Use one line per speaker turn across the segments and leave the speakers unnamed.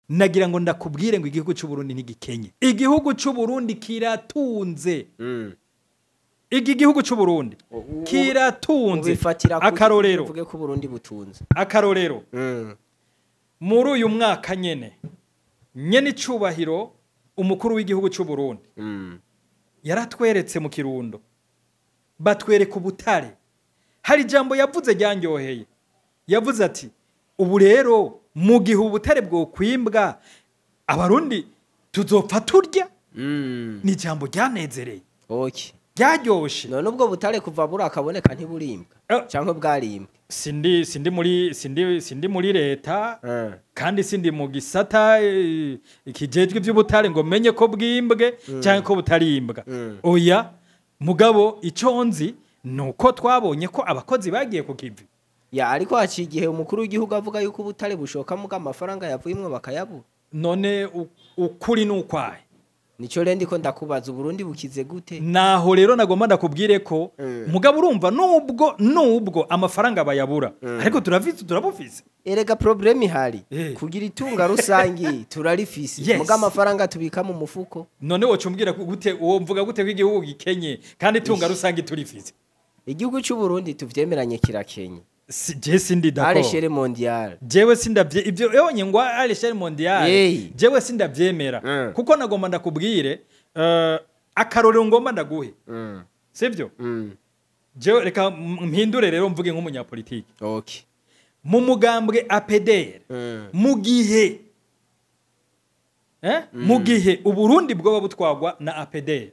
nagira ngo ndakubwire ngo igihugu cy'u Burundi ntigikenye. Igihugu cy'u Burundi kiratunze. Iki gihugu cy'u Burundi kiratunze. Akarorero
uvuge ko Burundi butunze.
Akarorero muri uyu mwaka nyene icubahiro umukuru w'igihugu cy'u Burundi yaratweretse mu Kirundo, batwereka ubutare. Hari jambo yavuze ryanyoheye, yavuze ati ubu rero mu gihe ubutare bwo kwimbwa abarundi tuzopfa turya. Ni jambo ryanezereye, ryaryoshe.
None ubwo butare kuva buri akaboneka ntiburimbwa cyangwa bwarimbwa.
Sindi muri leta kandi sindi mu gisata ikijejwe by'ubutare ngo menye ko bwimbwe cyangwa ko butarimbwa. Oya, mugabo icyo nzi nuko twabonye ko abakozi bagiye ku kivi.
Ya ariko haci igihe umukuru w'igihugu avuga yuko ubutare bushoka mu amafaranga yavuyimwe bakayabura.
None ukuri n'ukwaye
nico rendi ko ndakubaza Burundi bukize gute?
Naho rero nagomba ndakubwire ko mugabo urumva nubwo amafaranga bayabura ariko turabufise.
Erega problemi hari kugira itunga rusangi turarifise muga amafaranga tubika mu mufuko.
None wocumbwira gute uwo mvuga gute ko igihugu gikenye kandi itunga rusangi turifise?
Igihugu cy'u Burundi tuvyemeranye kirakenye.
Je sindi d'accord.
À l'échelle mondiale.
Jewe sindavye ivyo yonye ngo à l'échelle mondiale. Jewe sindavyemera. Kuko nagomba ndakubwire akarorero ngomba ndaguhe. Sivyo? Jewe reka mpindure rero mvuge nk'umunyapolitiki.
Okay.
Mu mugambwe APDR mu gihe mu gihe uburundi bwoba butwagwa na APDR.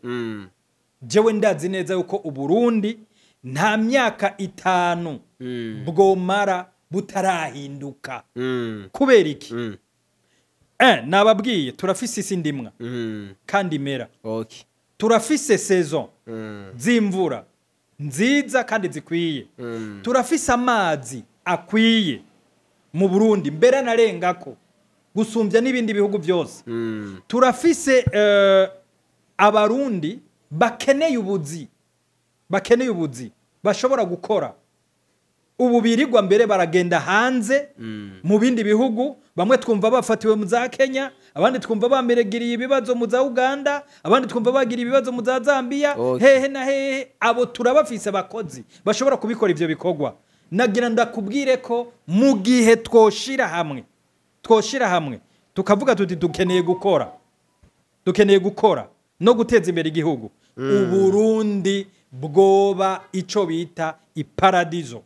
Jewe ndazi neza yuko uburundi nta myaka 5 bwomara butarahinduka. Kubera iki? Nababwiye turafise isi ndimwa kandi mera.
Okay.
Turafise saison z'imvura nziza kandi zikwiye. Turafise amazi akwiye mu Burundi mbere narengako gusumbya n'ibindi bihugu byose. Turafise abarundi bakeneye ubuzi bashobora gukora. Ubu birirwa mbere baragenda hanze mu bindi bihugu, bamwe twumva bafatiwe mu za Kenya, abandi twumva bameregiriye ibibazo mu za Uganda, abandi twumva bagira ibibazo mu za Zambia. Hehe na hehe abo turabafise abakozi bashobora kubikora ivyo bikorwa. Nagira ndakubwire ko mu gihe twoshira hamwe tukavuga tuti dukeneye gukora no guteza imbere igihugu, Uburundi bwoba ico bita iparadizo.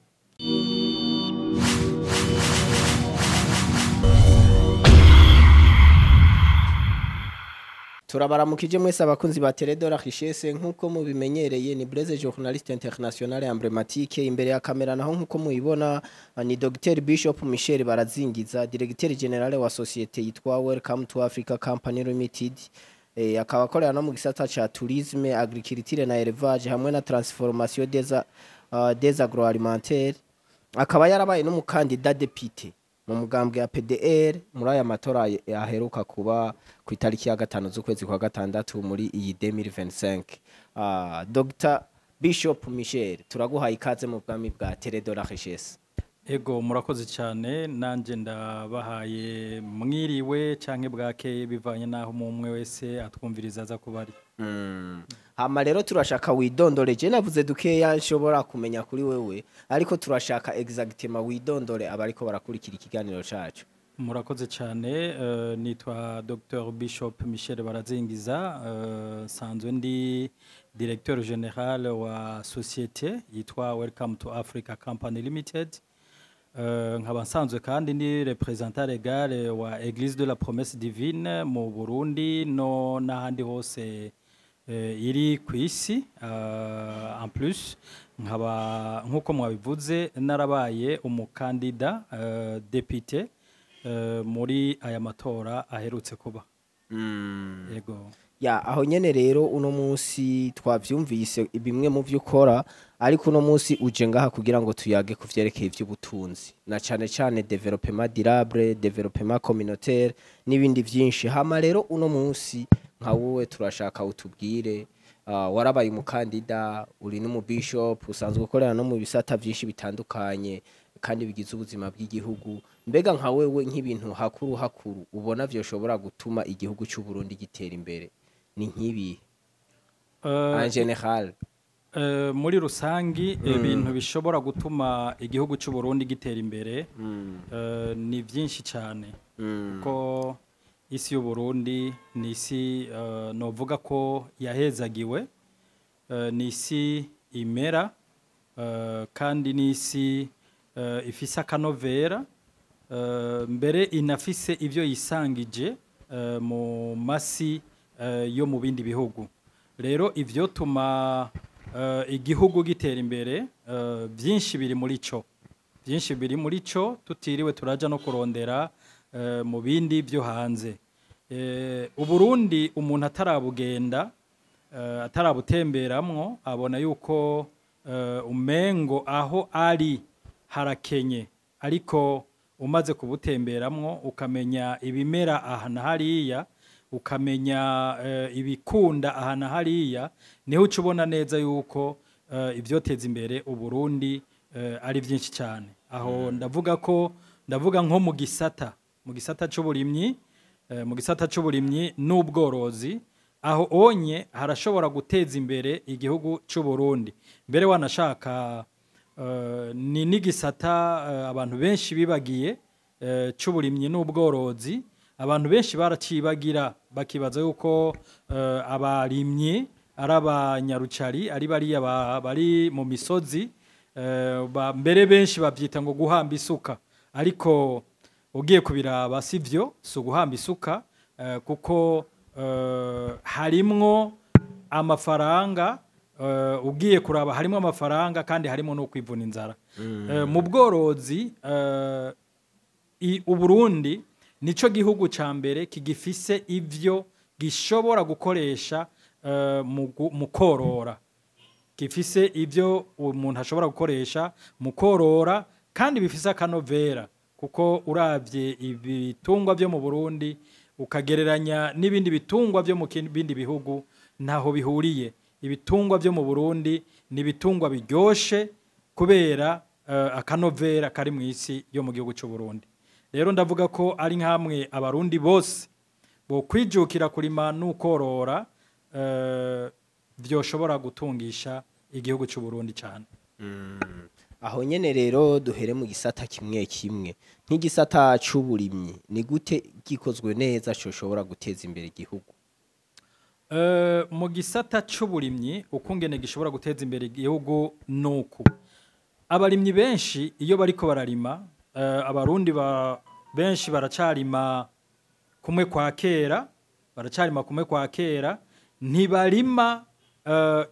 Turabaramukije mwese abakunzi ba Teledora Richesse nkuko mubimenyereye ni Blaise journaliste international emblématique. Imbere ya kamera naho nkuko muyibona ni Dr Bishop Michel Barazingiza, directeur general wa societe yitwa Welcome to Africa Company Limited. Akaba akorera no mu gisata ca tourisme, agriculture na élevage hamwe na transformation des agroalimentaires. Akaba yarabaye n'umukandida député mu mugambwe ya PDR muri aya matora yaheruka kuba ku itariki ya 5 z'ukwezi kwa gatandatu muri iyi 2025. Dr Bishop Michel turaguhaye ikaze mu bwami bwa Teledora Richesse.
Ego murakoze cyane, nanje ndabahaye mwiriwe canke bwake bivanye naho umwe wese atwumviriza aza kubari.
Hama rero turashaka widondore, je navuze dukeya nshobora kumenya kuri wewe, ariko turashaka exactement widondore abariko barakurikira ikiganiro cacu.
Murakoze cyane, nitwa Dr Bishop Michel Barazingiza, sanzwe ndi directeur général wa société yitwa Welcome to Africa Company Limited. Nkaba nsanzwe kandi ni representant légal wa Église de la Promesse Divine mu Burundi no n'ahandi hose iri ku isi. En plus nkaba nkuko mwabivuze narabaye umukandida député muri aya matora aherutse kuba. Yego.
Ya aho nyene rero uno munsi twavyumvise bimwe mu vyukora, ariko uno munsi uje ngaha kugira ngo tuyage kuvyerekeye ivy'ubutunzi na cane développement durable, développement communautaire n'ibindi vyinshi. Hama rero uno munsi nka wowe turashaka utubwire, warabaye umukandida, uri n'umubishop, usanzwe ukorera no mu bisata vyinshi bitandukanye kandi bigize ubuzima bw'igihugu mbega nka wewe nk'ibintu hakuru ubona vyoshobora gutuma igihugu cy'u Burundi gitera imbere ni nk'ibi en general
muri rusangi ibintu bishobora gutuma igihugu cy'u Burundi gitera imbere ni byinshi cyane kuko isi y'u Burundi ni isi novuga ko yahezagiwe ni isi imera kandi ni isi ifise akanovera mbere inafise ivyo yisangije mu masi yo mu bindi bihugu rero ivyo tuma igihugu gitera imbere byinshi biri muri cyo tutiriwe turaja no kurondera mu bindi byo hanze Uburundi umuntu atarabugenda atarabutemberamwo abona yuko umengo aho ari harakenye ariko umaze kubutemberamwo ukamenya ibimera ahana hariya ukamenya ibikunda ahana hariya niho ucubona neza yuko ivyoteza imbere Uburundi ari byinshi cyane aho ndavuga nko mu gisata c'uburimyi n'ubworozi aho onye harashobora guteza imbere igihugu cy'u Burundi mbere wanashaka ni n'igisata abantu benshi bibagiye c'uburimyi n'ubworozi abantu benshi baracibagira bakibaza yuko abarimyi ari abanyarucari ari bariya bari mu misozi mbere benshi babyita ngo guhamba isuka ariko ugiye kubiraba sivyo so guhamba isuka kuko harimwo amafaranga ugiye kuraba harimo amafaranga kandi harimo no kwivuna inzara mu bworozi Uburundi nico gihugu ca mbere kigifise ivyo gishobora gukoresha mu korora gifise ivyo umuntu ashobora gukoresha mu korora kandi bifise akanovera kuko uravye ibitungwa byo mu Burundi ukagereranya n'ibindi bitungwa byo mu bindi bihugu ntaho bihuriye ibitungwa byo mu Burundi ni ibitungwa biryoshe kubera akanovera kari mu isi yo mu gihugu cy'u Burundi rero ndavuga ko ari nkamwe abarundi bose bo kwijukira kurima n'ukorora byoshobora gutungisha igihugu cy'u Burundi cyane
aho nyene rero duhere mu gisata kimwe nk'igisata c'uburimyi ni gute gikozwe neza coshobora guteza imbere igihugu
mu gisata c'uburimyi ukungene gishobora guteza imbere igihugu nuko abarimyi benshi iyo bariko bararima abarundi benshi baracarima kumwe kwa kera ntibarima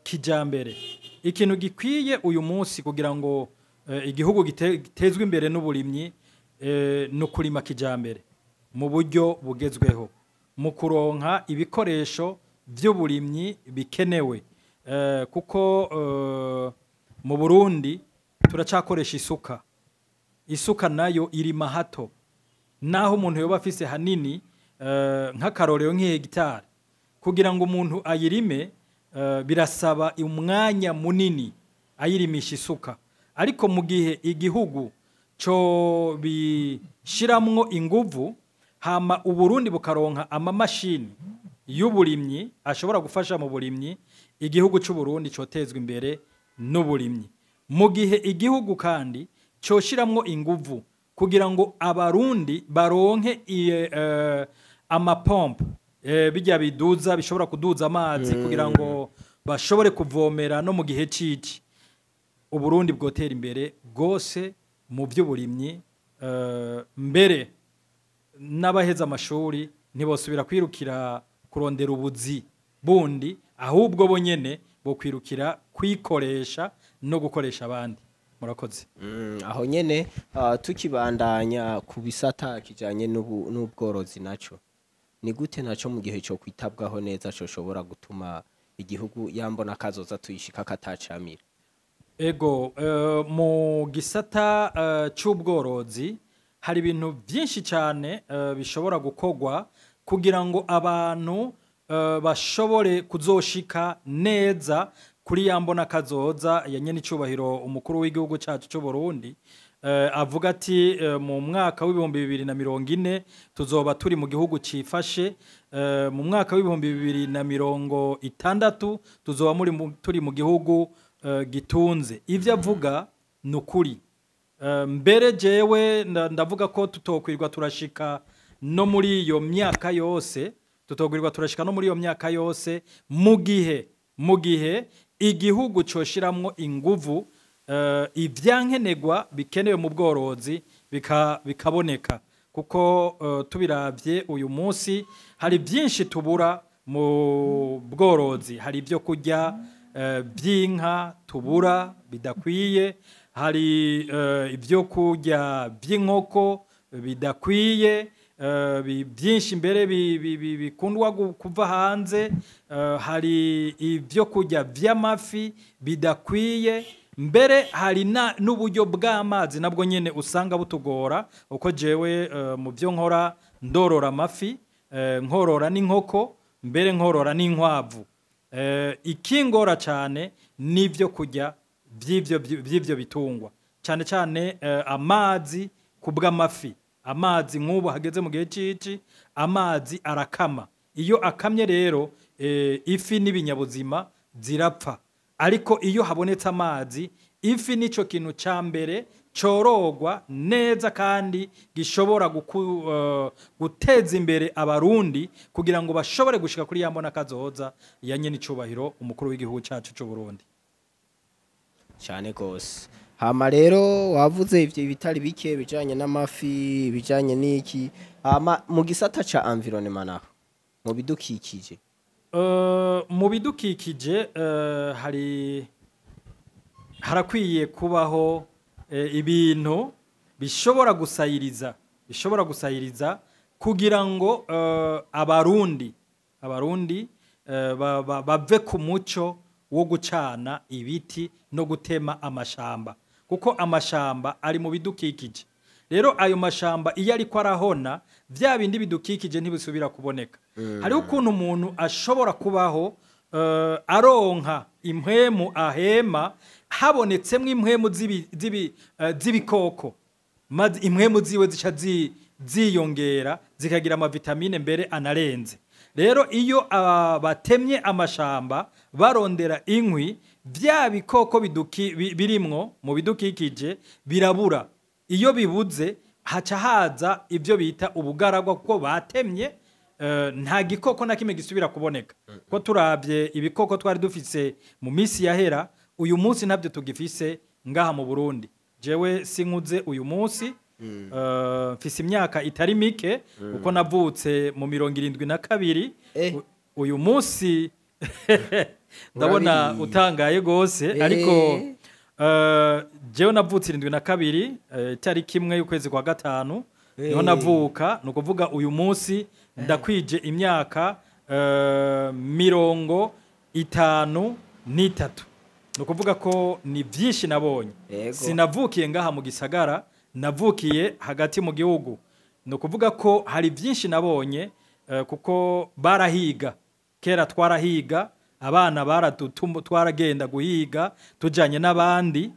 kijambere ikintu gikwiye uyu munsi kugira ngo igihugu gitezwe imbere n'uburimyi no kurima kijambere mu buryo bugezweho mu kuronka ibikoresho by'uburimyi bikenewe kuko mu Burundi turacakoresha isuka nayo irima hato naho umuntu yoba afise hanini nk'akarorero nk'ihegitari kugira ngo umuntu ayirime birasaba umwanya munini ayirimisha isuka ariko mu gihe igihugu cyo bishiramwo inguvu hama Uburundi bukaronka amamashini y'uburimyi ashobora gufasha mu burimyi igihugu cy'u Burundi cotezwe imbere n'uburimyi mu gihe igihugu kandi coshiramwo inguvu kugira ngo abarundi baronke amapompe bijya biduza bishobora kuduza amazi kugira ngo bashobore kuvomera no mu gihe cici Uburundi bwotera imbere gose mu by'uburimyi mbere n'abaheza amashuri ntibosubira kwirukira kurondera ubuzi bundi ahubwo bonyene bo kwirukira kwikoresha no gukoresha abandi murakoze
aho nyene tukibandanya ku bisata kijanye n'ubworozi naco ni gute naco mu gihe cyo kwitabwaho neza cyo shobora gutuma igihugu yambona kazoza tuyishika katacamira
ego mu gisata c'ubworozi hari ibintu byinshi cyane bishobora gukogwa kugira ngo abantu bashobore kuzoshika neza kuri yambona kazoza ya nyene icubahiro umukuru w'igihugu cyacu cy'u Burundi avuga ati mu mwaka w'ibihumbi 2040 tuzoba turi mu gihugu cifashe, mu mwaka w'ibihumbi 2060 tuzoba turi mu gihugu gitunze. Ivyo avuga nukuri. Mbere jewe ndavuga ko tutokwirwa turashika no muri iyo myaka yose, mu gihe igihugu coshiramwo inguvu ivyankenegwa bikenewe mu bworozi bikaboneka, kuko tubiravye uyu munsi hari byinshi tubura mu bworozi. Hari ibyo kurya by'inka tubura bidakwiye, hari ibyo kurya by'inkoko bidakwiye, byinshi mbere bikundwa kuva hanze, hari ibyo kurya by'amafi bidakwiye, mbere hari n'uburyo bw'amazi nabwo nyene usanga butugora, uko jewe mu byo nkora ndorora amafi, nkorora n'inkoko, mbere nkorora n'inkwavu. Ikingora cyane n'ibyo kurya by'ibyo bitungwa, cyane cyane amazi kubw'amafi. Amazi nk'ubu hageze mu gihe cici, amazi arakama. Iyo akamye rero ifi n'ibinyabuzima zirapfa, ariko iyo habonetse amazi, ifi nico kintu ca mbere corogwa neza kandi gishobora guteza imbere abarundi kugira ngo bashobore gushika kuri yambona kazoza yanye n'icubahiro umukuru w'igihugu cacu c'u Burundi.
Cyane gose. Hama rero wavuze ivyo bitari bike bijanye n'amafi, bijanye n'iki, hama mu gisata ca environnement naho mu bidukikije.
Mu bidukikije harakwiye kubaho ibintu bishobora gusayiriza kugira ngo abarundi bave ku muco wo gucana ibiti no gutema amashamba, kuko amashamba ari mu bidukikije. Rero ayo mashamba iyo ariko arahona, vya bindi bidukikije ntibisubira kuboneka. Hariho ukuntu umuntu ashobora kubaho aronka impwemu ahema, habonetsemwo impwemu z'ibikoko, maze impwemu ziwe zica ziyongera zikagira amavitamine mbere anarenze. Rero iyo batemye amashamba barondera inkwi, vya bikoko birimwo mu bidukikije birabura. Iyo bibuze haca haza ibyo bita ubugaragwa, kuko batemye nta gikoko na kimwe gisubira kuboneka. Ko turabye ibikoko twari dufise mu misi yahera, uyu munsi ntabyo tugifise ngaha mu Burundi. Jewe sinkuze uyu munsi, mfise imyaka itari mike, kuko navutse mu 72. Uyu munsi ndabona utangaye gose, ariko jewe navutse 72 tariki 1 y'ukwezi kwa gatanu niho navuka. Nuko vuga uyu munsi ndakwije imyaka 53. Nuko vuga ko ni byinshi nabonye. Sinavukiye ngaha mu gisagara, navukiye hagati mu gihugu. Nuko vuga ko hari byinshi nabonye, kuko barahiga kera, twarahiga abana twaragenda guhiga tujanye n'abandi.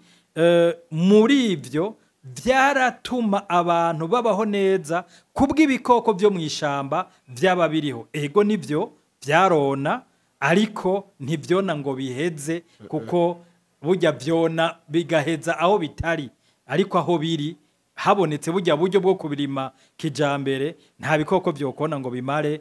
Muri ivyo vyaratuma abantu babaho neza kubw'ibikoko byo mw'ishamba byaba biriho. Ego nivyo vyarona, ariko ntivyona ngo biheze, kuko burya vyona bigaheza aho bitari, ariko aho biri habonetse burya buryo bwo kubirima kijambere, nta bikoko vyokona ngo bimare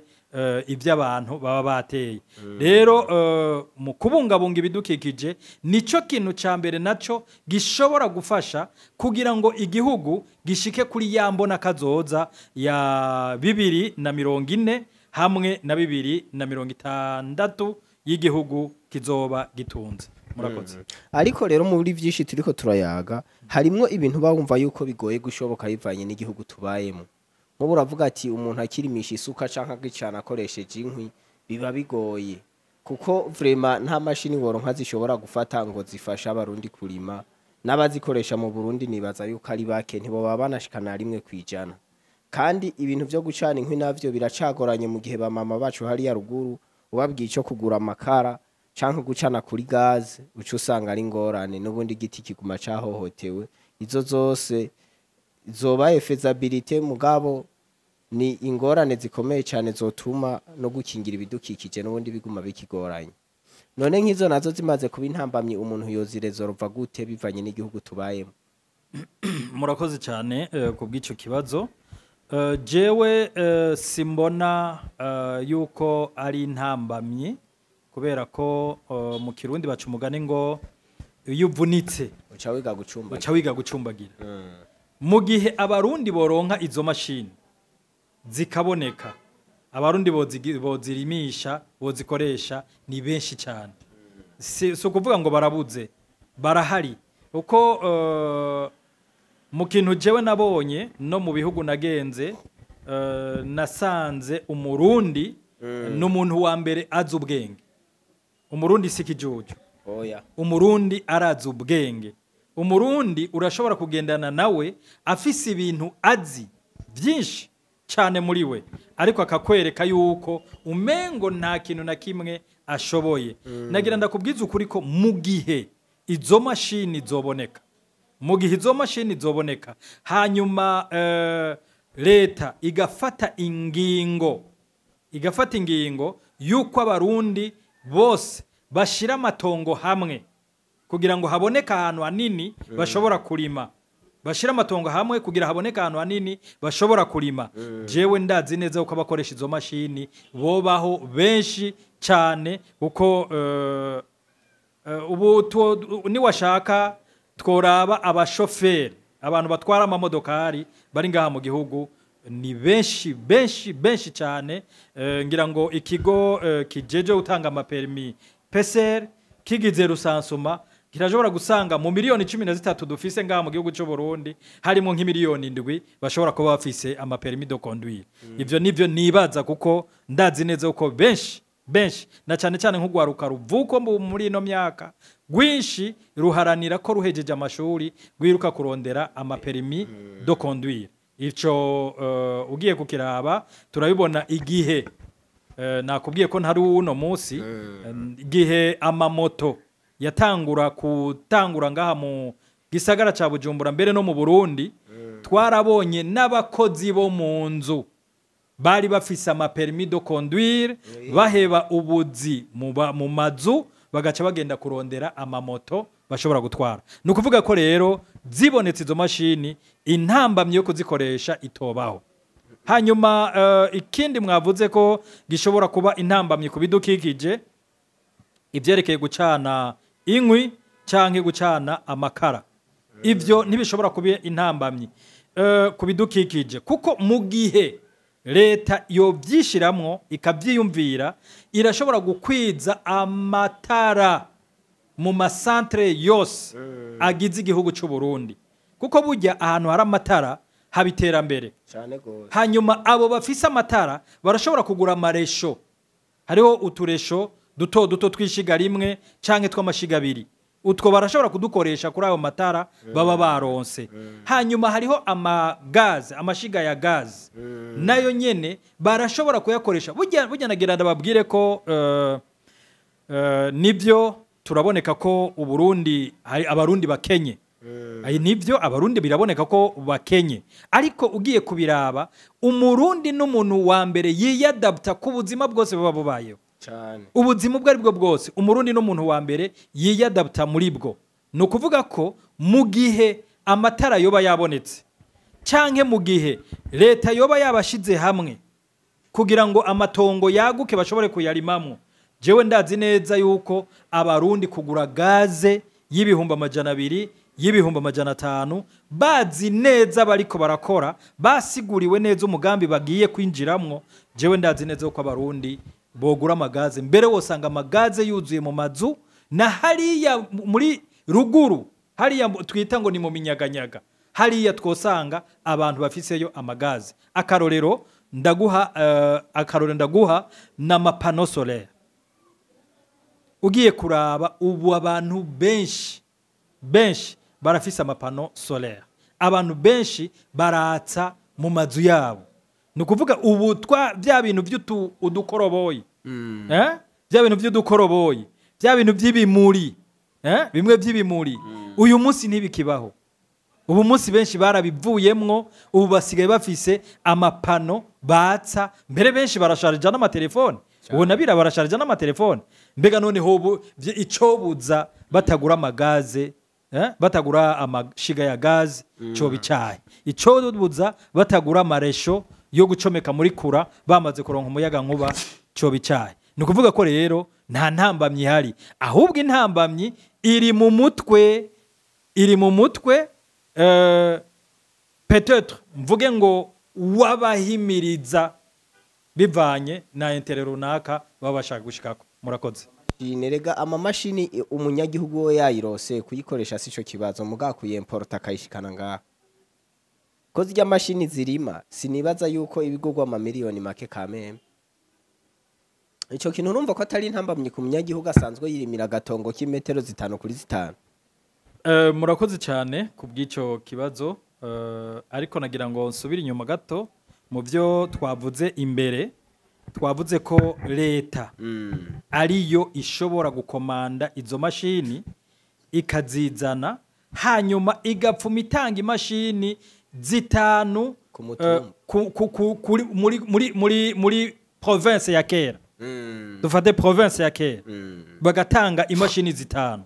iby'abantu baba bateye. Rero mu kubungabunga ibidukikije nico kintu ca mbere naco gishobora gufasha kugira ngo igihugu gishike kuri yambona kazoza ya 2040 hamwe na 2060 y'igihugu kizoba gitunze. Murakoze.
Ariko rero muri byinshi turiko turayaga, harimwo ibintu bawumva yuko bigoye gushoboka bivanye n'igihugu tubayemo. Mubu uravuga ati umuntu akirimisha isuka canka gicana akoresheje inkwi biba bigoye, kuko vraiment nta mashini woronka zishobora gufata ngo zifasha abarundi kurima, n'abazikoresha mu Burundi nibaza yuko ari bake, ntibo baba banashikana rimwe kwijana. Kandi ibintu byo gucana inkwi navyo biracagoranye mu gihe bamama bacu hari ya ruguru ubabwiye ico kugura amakara canke gucana kuri gaze, uca usanga ari ngorane, n'ubundi igiti kiguma cahohotewe izo zose zobaye feasibility mugabo ni ingorane zikomeye cyane zotuma no gukingira ibidukikije n'ubundi biguma bikigoranye. None nk'izo nazo zimaze kuba intambamye umuntu yozirezorva gute bivanye n'igihugu tubayemo?
Murakoze cyane ku bw'icyo kibazo. Jewe simbona yuko ari intambamye kubera ko mu Kirundi baca umugani ngo iyo uvunitse uca wiga gucumbagira. Mu gihe abarundi boronka izo mashini zikaboneka, abarundi bozirimisha bozikoresha ni benshi cyane. Si ukuvuga ngo barabuze, barahari uko mu kintu jewe nabonye no mu bihugu nagenze nasanze umurundi n'umuntu wa mbere azi ubwenge. Umurundi sikijuju, umurundi arazi ubwenge. Umurundi urashobora kugendana nawe afise ibintu azi byinshi cyane muri we, ariko akakwereka yuko umengo nta kintu na kimwe ashoboye. Nagira ndakubwiza ukuri ko mu gihe izo mashini zoboneka, mu gihe izo mashini zoboneka hanyuma leta igafata ingingo yuko abarundi bose bashira amatongo hamwe kugira ngo haboneka ahantu hanini bashobora kurima, bashira amatongo hamwe kugira haboneka ahantu hanini bashobora kurima. Jewe ndazi neza uko abakoresha izo mashini bobaho benshi cyane kuko ubu niwashaka tworaba abashoferi, abantu batwara amamodokari bari ngaha mu gihugu ni benshi cyane. Ngira ngo ikigo kijeje utanga amapermi PCR kigize rusansuma kirashobora gusanga mu miliyoni 13 dufise ngaha mu gihugu cyo Burundi harimo nk'imiliyoni 7 bashobora kuba bafise amapermi de conduire. Ivyo nivyo nibaza kuko ndazi neza uko benshi na cyane nk'ugwaruka ruvuko muri ino myaka gwinshi ruharanira ko ruhejeje amashuri gwiruka kurondera amapermi de conduire. Ico ugiye kukiraba turabibona igihe nakubwiye ko ntari uno munsi igihe amamoto yatangura ngaha mu gisagara ca Bujumbura mbere no mu Burundi, twarabonye n'abakozi bo mu nzu bari bafise amapermi de conduire baheba ubuzi mu mazu bagaca bagenda kurondera amamoto bashobora gutwara. Nukuvuga ko rero zibonetse izo mashini intambamye yo kuzikoresha itobaho. Hanyuma ikindi mwavuze ko gishobora kuba intambamye kubidukikije ivyerekeye gucana inkwi canke gucana amakara, ivyo ntibishobora kuba intambamye kubidukikije kuko mu gihe leta yovyishiramwo ikavyiyumvira irashobora gukwiza amatara mu masantre yose agize igihugu cy'u Burundi kuko burya ahantu hari amatara habiterambere. Hanyuma abo bafise amatara barashobora kugura amaresho, hariho uturesho duto twishiga rimwe canke twamashiga abiri, utwo barashobora kudukoresha kuri ayo matara baba baronse. Hanyuma hariho amagaze, amashiga ya gaze nayo nyene barashobora kuyakoresha. Burya nagira ndababwire ko nivyo turaboneka ko uburundi hari abarundi bakenye. Nivyo abarundi biraboneka ko bakenye, ariko ugiye kubiraba umurundi n'umuntu wa mbere yiyadapta ku buzima bwose baba bubayeho cyane. Ubuzima ubwo ari bwo bwose umurundi n'umuntu wa mbere yiyadapta muri bwo. No kuvuga ko mu gihe amatara yoba yabonetse canke mu gihe leta yoba yabashize hamwe kugira ngo amatongo yaguke bashobore kuyarimamwo, jewe ndazi neza yuko abarundi kugura gaze y'ibihumbi 200 y'ibihumbi 500 bazi neza bariko barakora, basiguriwe neza umugambi bagiye kwinjiramwo. Jewe ndazi neza uko abarundi bogura amagaze, mbere wosanga amagaze yuzuye mu mazu na hariya muri ruguru, hariya twita ngo ni mu minyaganyaga, hariya twosanga abantu bafiseyo amagaze. Akarorero ndaguha na mapano solaire. Ugiye kuraba ubu abantu benshi barafise amapano solaire, abantu benshi baratsa mu mazu yabo. Nukuvuga ubu bya bintu by'utu udukoroboyi bya bintu by'udukoroboyi, bya bintu by'ibimuri bimwe by'ibimuri uyu munsi ntibikibaho. ubu munsi benshi barabivuyemwo ubu basigaye bafise amapano batsa mbere benshi barasharija n'amatelefone ubu nabira barasharija n'amatelefone mbega none hobu icobuza batagura amagaze batagura amashiga ya gaze cyo bicaye icobuza batagura amaresho yo gucomeka muri kura bamaze kuronka umuyaga nkuba cyo bicaye ni ukuvuga ko rero nta ntambamyi ihari ahubwo intambamyi iri mu mutwe peut-être mvuge ngo wabahimiriza bivanye na intere runaka baba bashaka gushikako murakoze
nerega amamashini umunyagihugu we yayirose kuyikoresha sico kibazo mugakuye importa akayishikana ngaha ko zirya mashini zirima sinibaza yuko ibigurwa amamiliyoni make kameme ico kintu numva ko atari intambamye ku munyagihugu asanzwe yirimira gatongo k'imetero 5 kuri 5
murakoze cyane ku bw'ico kibazo ariko nagira ngo nsubire inyuma gato mu byo twavuze imbere twavuze ko leta ariyo ishobora gukomanda izo mashini ikazizana hanyuma igapfuma itanga imashini zitanu muri province ya kera dufate province ya kera bagatanga imashini zitanu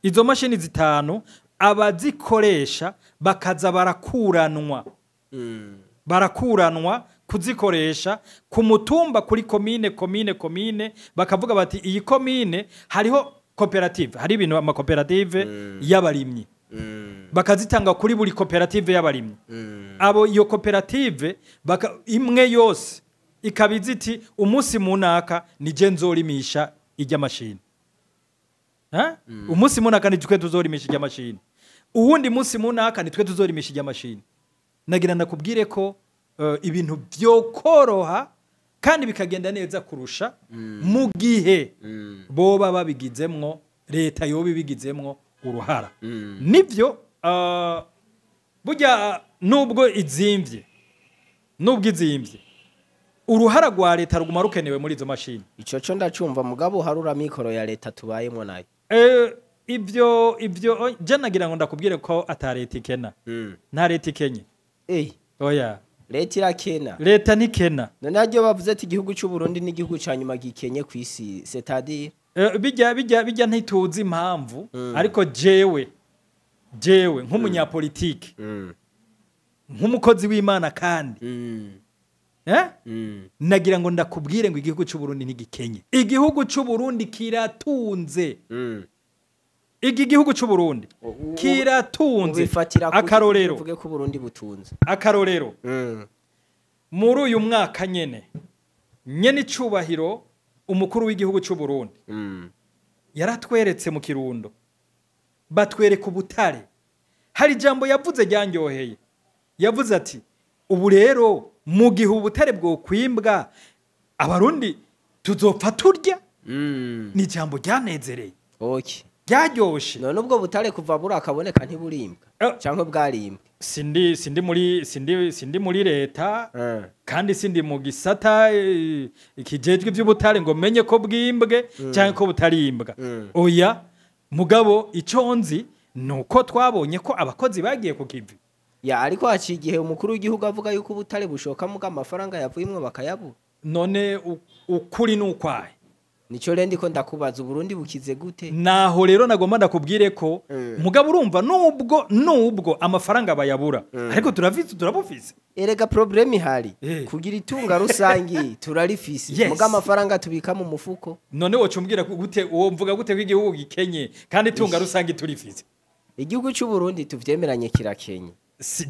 izo mashini zitanu abazikoresha bakaza barakuranwa kuzikoresha ku mutumba kuri komine bakavuga bati iyi komine hariho koperative hari ibintu amakoperative y'abarimyi bakazitanga kuri buri koperative y'abarimyi abo iyo koperative imwe yose ikabiza iti umunsi munaka nije nzorimisha ijya mashini umunsi munaka nitwe tuzorimisha ijya mashini uwundi munsi munaka nitwe tuzorimisha ijya mashini nagira nakubwire ko ibintu byo koroha kandi bikagenda neza kurusha mu gihe boba babigizemwo leta yoba ibigizemwo uruhara nibyo burya nubwo izimvye uruhara rwa leta ruguma rukenewe muri izo mashini
ico co ndacumva mugabo harura mikoro ya leta tubayemo nayo
ibyo je nagira ngo ndakubwire ko atareta ikena nta leta ikenye oya
leta irakena
leta nikena
none aryo bavuze ati igihugu cy'u Burundi n'igihugu cyanyuma gikenye ku isi c'est-à-dire
bijya ntituzi impamvu ariko jewe nk'umunyapolitike nk'umukozi w'Imana kandi nagira ngo ndakubwire ngo igihugu cy'u Burundi ntigikenye igihugu cy'u Burundi kiratunze iki gihugu cy'u Burundi kiratunze akarorero
uvuge ko Burundi butunze
akarorero muri uyu mwaka nyene icubahiro umukuru w'igihugu cy'u Burundi yaratweretse mu Kirundo batwereka ubutare hari jambo yavuze ryanyoheye yavuze ati ubu rero mu gihe ubutare bwo kwimbwa abarundi tuzopfa turya ni jambo ryanezereye
okay
ryaryoshe
none ubwo butare kuva buri akaboneka ntiburimbwa cyangwa bwarimbwa
sindi muri leta kandi sindi mu gisata ikijejwe by'ubutare ngo menye ko bwimbwe cyangwa ko butarimbwa oya mugabo ico nzi nuko twabonye ko abakozi bagiye ku kivi
ya ariko haci igihe umukuru w'igihugu avuga yuko ubutare bushoka muga amafaranga yavuyimwe bakayabura
none ukuri n'ukwaye
nico rendi ko ndakubaza Burundi bukize gute
naho rero nagomba ndakubwire ko mugabo urumva nubwo amafaranga bayabura ariko turabufise
erega problemi hari kugira itunga rusangi turarifise muga amafaranga tubika mu mufuko
none wocumbwira gute uwo mvuga gute ko igihugu gikenye kandi itunga rusangi turifise
igihugu cy'u Burundi tuvyemeranye kirakenye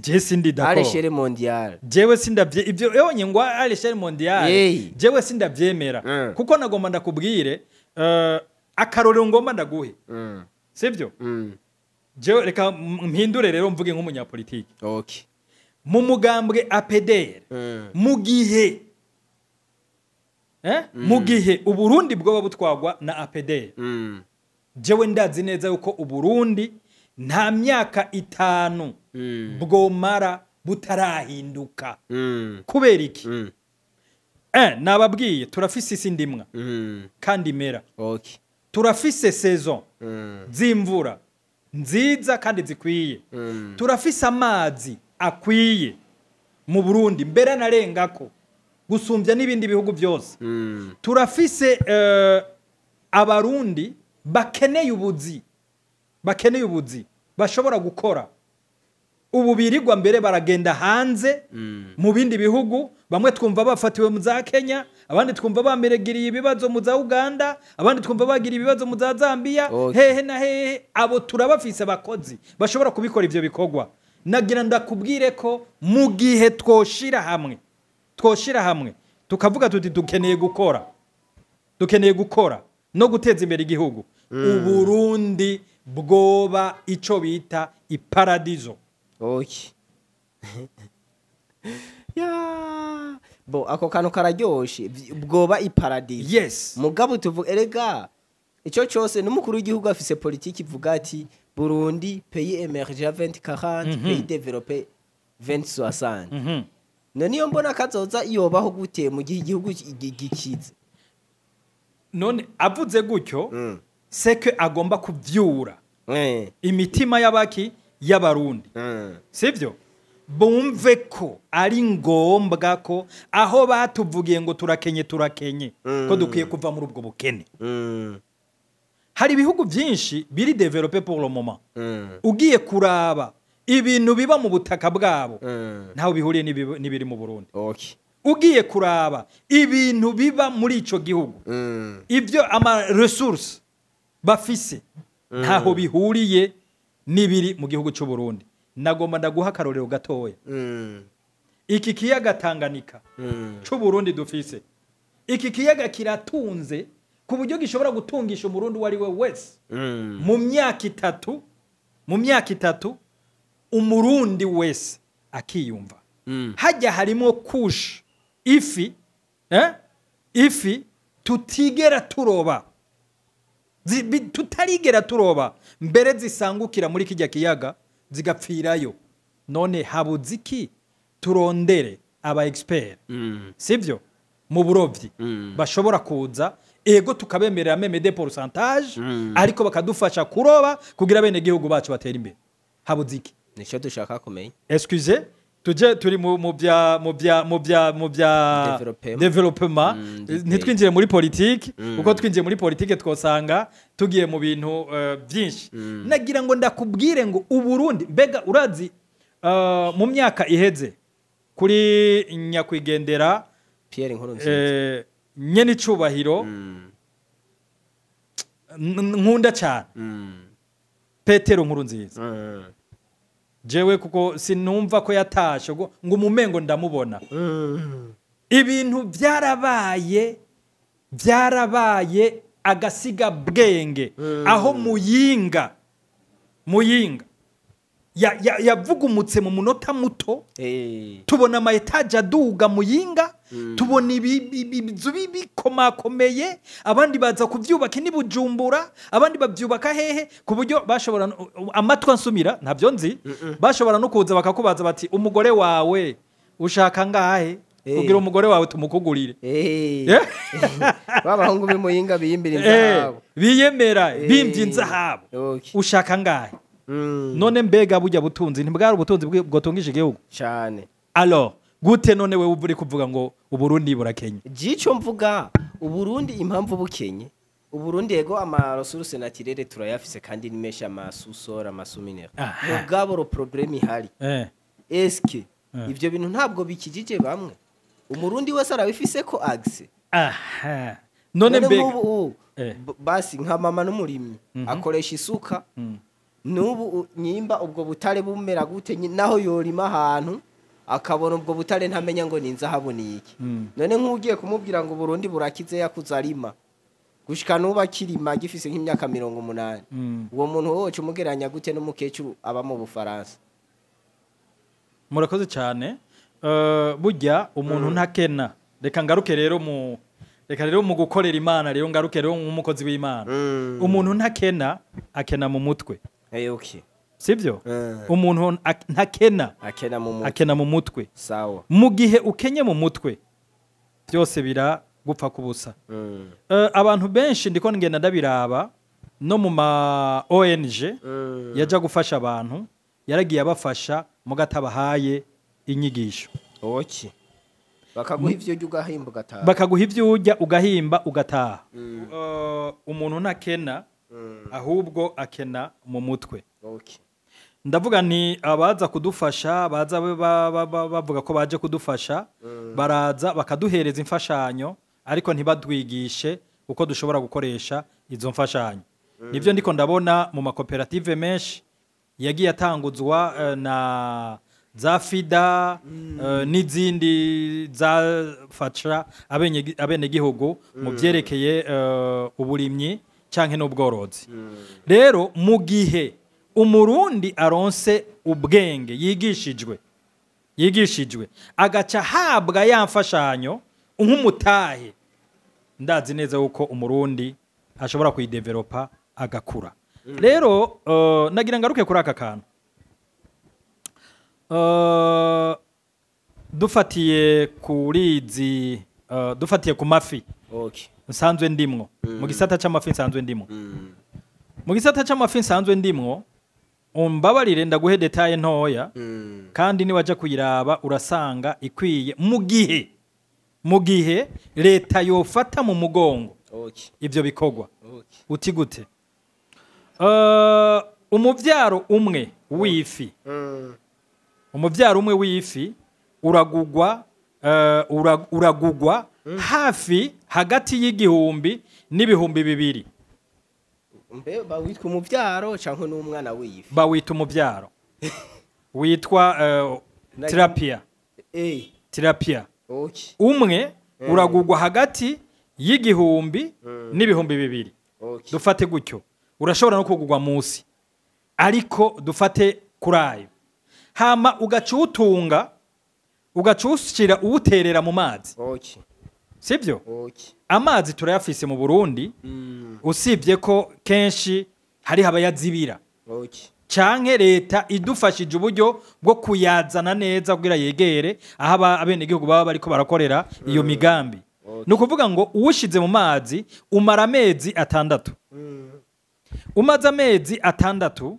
je sindi d'accord
à l'échelle mondiale
jewe sindavye ivyo yonye ngo à l'échelle mondiale jewe sindavyemera kuko nagomba ndakubwire akarorero ngomba ndaguhe sivyo jewe reka mpindure rero mvuge nk'umunyapolitiki
okay
mu mugambwe APDR mu gihe uburundi bwoba butwagwa na APDR jewe ndazi neza yuko uburundi nta myaka 5 bwomara butarahinduka kubera iki nababwiye turafise isi ndimwa kandi mera
okay
turafise saison z'imvura nziza kandi zikwiye turafise amazi akwiye mu Burundi mbere narengako gusumbya n'ibindi bihugu byose turafise abarundi bakeneye ubuzi bashobora gukora ubu birirwa mbere baragenda hanze mu bindi bihugu bamwe twumva bafatiwe mu za Kenya abandi twumva bameregiriye ibibazo mu za Uganda abandi twumva bagira ibibazo mu za Zambia hehe na hehe abo turabafise abakozi bashobora kubikora ivyo bikorwa nagira ndakubwire ko mu gihe twoshira hamwe tukavuga tuti dukeneye gukora no guteza imbere igihugu Uburundi bwoba ico bita iparadizo.
Okay. Bo ako kantu kararyoshe bwoba iparadizo.
Yes.
Mugabo tuvuga erega ico cyose n'umukuru w'igihugu afise politiki ivuga ati Burundi pays émergent 2040 pays développé 2060. None iyo mbona kazoza iyobaho gute mu gihe igihugu gikize.
None avuze gutyo seke agomba kuvyura imitima y'abaki y'abarundi sivyo bumve ko ari ngombwa ko aho batuvugiye ngo turakenye ko dukwiye kuva muri ubwo bukene hari ibihugu byinshi biri développé pour le moment ugiye kuraba ibintu biba mu butaka bwabo ntaho bihuriye n'ibiri mu Burundi.
Okay.
Ugiye kuraba ibintu biba muri ico gihugu ivyo ama resources bafise ntaho bihuriye nibiri mu gihugu cy'u Burundi. Nagomba ndaguha karorero gatoya iki kiyaga Tanganyika cy'u Burundi dufise iki kiyaga kiratunze ku buryo gishobora gutungisha umurundi wari we wese mu myaka itatu umurundi wese akiyumva hajya harimo kush ifi tutigera turoba tutarigera turoba mbere zisangukira muri kijya kiyaga zigapfirayo none habuziki turondere aba expert sivyo mu burovyi bashobora kuza ego tukabemerera meme de pourcentage ariko bakadufasha kuroba kugira bene gihugu bacu batera imbere habuziki
nico dushaka kumenya.
Excusez turi mu bya development ntitwinjire muri politique uko twinjiye muri politique twosanga tugiye mu bintu byinshi nagira ngo ndakubwire ngo Uburundi mbega urazi mu myaka iheze kuri nyakwigendera
Pierre Nkurunziza
nyene icubahiro nkunda cyane Petero Nkurunziza jewe kuko sinumva ko yatashe ngo umumengo ndamubona ibintu byarabaye agasiga bwenge aho muyinga yavugumutse mu munota muto tubona ama etage aduga muyinga tubona ibizu bikomakomeye abandi baza kuvyubaka ni Bujumbura abandi bavyubaka hehe ku buryo bashobora amatwa nsumira ntavyo nzi bashobora no kuza bakakubaza bati umugore wawe ushaka ngahe kugira umugore wawe tumukugurire
babahungu bimuyinga biyimbira inzahabo
biyemera bimvye inzahabo ushaka ngahe none mbega bujya butunzi ntibwari ubutunzi bwotungije igihugu
cyane
alors gute none wewe uri kuvuga ngo Uburundi burakenye
jico mvuga Uburundi impamvu bukenye Uburundi yego ama ressources naturelles turayafise kandi nimesha amasusora amasuminera mugabo ro problème ihari eske ivyo bintu ntabwo bikijije bamwe umurundi wese arabifise ko access
none mbega
basi nka mama n'umurimyi akoresha isuka nubu nyimba ubwo butare bumera gute naho yorima ahantu akabona ubwo butare ntamenya ngo ninzahabu niki none nk'ugiye kumubwira ngo Burundi burakize yakuzarima gushika nuba kirima gifise nk'imyaka 180 uwo muntu woce umugeranya gute n'umukecuru aba mu Bufaransa.
Murakoze cyane burya umuntu ntakena reka ngaruke rero mu gukorera Imana rero ngaruke rero nk'umukozi w'Imana umuntu ntakena akena mu mutwe.
Okay.
Sivyo? Umuntu ntakena akena mu mutwe.
Sawa.
Mu gihe ukenye mu mutwe byose bira gupfa kubusa. Abantu benshi ndiko ngenda ndabiraba no mu ma ONG yaja gufasha abantu yaragiye abafasha mugatabahaye inyigisho.
Okay. Bakaguha ivyo urya ugahimba ugataha.
Bakaguha ivyo urya ugahimba ugataha. Umuntu ntakena ahubwo akena mu mutwe.
Okay.
Ndavuga ni abaza kudufasha baza bavuga ko baje kudufasha baraza bakaduhereza imfashanyo ariko ntibadwigishe uko dushobora gukoresha izo mfashanyo. Nivyo ndiko ndabona mu makoperative menshi yagiye atanguzwa na za FIDA n'izindi zafasha abene gihugu mu byerekeye uburimyi canke n'ubworozi. Rero mu gihe umurundi aronse ubwenge yigishijwe agaca habwa yamfashanyo nk'umutahe, ndazi neza yuko umurundi ashobora kuyidevelopa agakura. Rero nagira ngaruke kuri aka kantu. Dufatiye ku mafi.
Okay.
Nsanzwe ndimwo. Mu gisata c'amafi nsanzwe ndimwo. Mu gisata c'amafi nsanzwe ndimwo umbabarire ndaguhe detaye ntoya kandi ni waje kuyiraba urasanga ikwiye mu gihe leta yofata mu mugongo.
Okay.
Ivyo bikogwa.
Okay.
Uti gute? Umuvyaro umwe w'ifi. Umuvyaro umwe w'ifi uragugwa hafi hagati y'igihumbi n'ibihumbi bibiri.
Mbe bawitwa umuvyaro canke n'umwana w'ifi?
Bawita umuvyaro. Witwa tilapia. Tilapia.
Okay.
Umwe uragugwa hagati y'igihumbi n'ibihumbi bibiri.
Okay.
Dufate gutyo. Urashobora no kugugwa musi. Ariko dufate kurayo. Hama ugacushira uwuterera mu mazi.
Okay.
Sibyo?
Okay.
Amazi turayafise mu Burundi. Usibye ko kenshi hari habayazibira.
Okay.
Canke leta idufashije uburyo bwo kuyazana neza kugira yegere aho abene gihugu baba bariko barakorera iyo migambi. Okay. Nukuvuga ngo uwushize mu mazi umara amezi 6. Umaze amezi 6.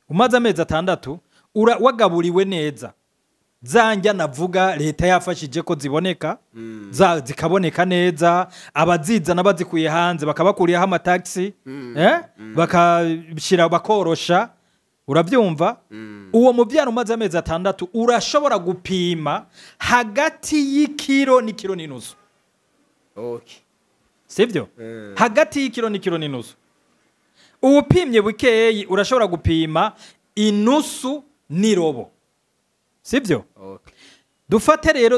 Umaze amezi 6 wagaburiwe neza. Zanja navuga leta yafashije ko ziboneka zikaboneka neza abaziza nabazikuye hanze bakabakuriyaho amataxi bakashira bakorosha. Uravyumva? Uwo muvyaro umaze amezi 6 urashobora gupima hagati y'ikiro n'ikiro n'inusu.
Okay.
Sivyo? Hagati y'ikiro n'ikiro n'inusu. Uwupimye bukeyi urashobora gupima inusu n'irobo. Sivyo?
Okay.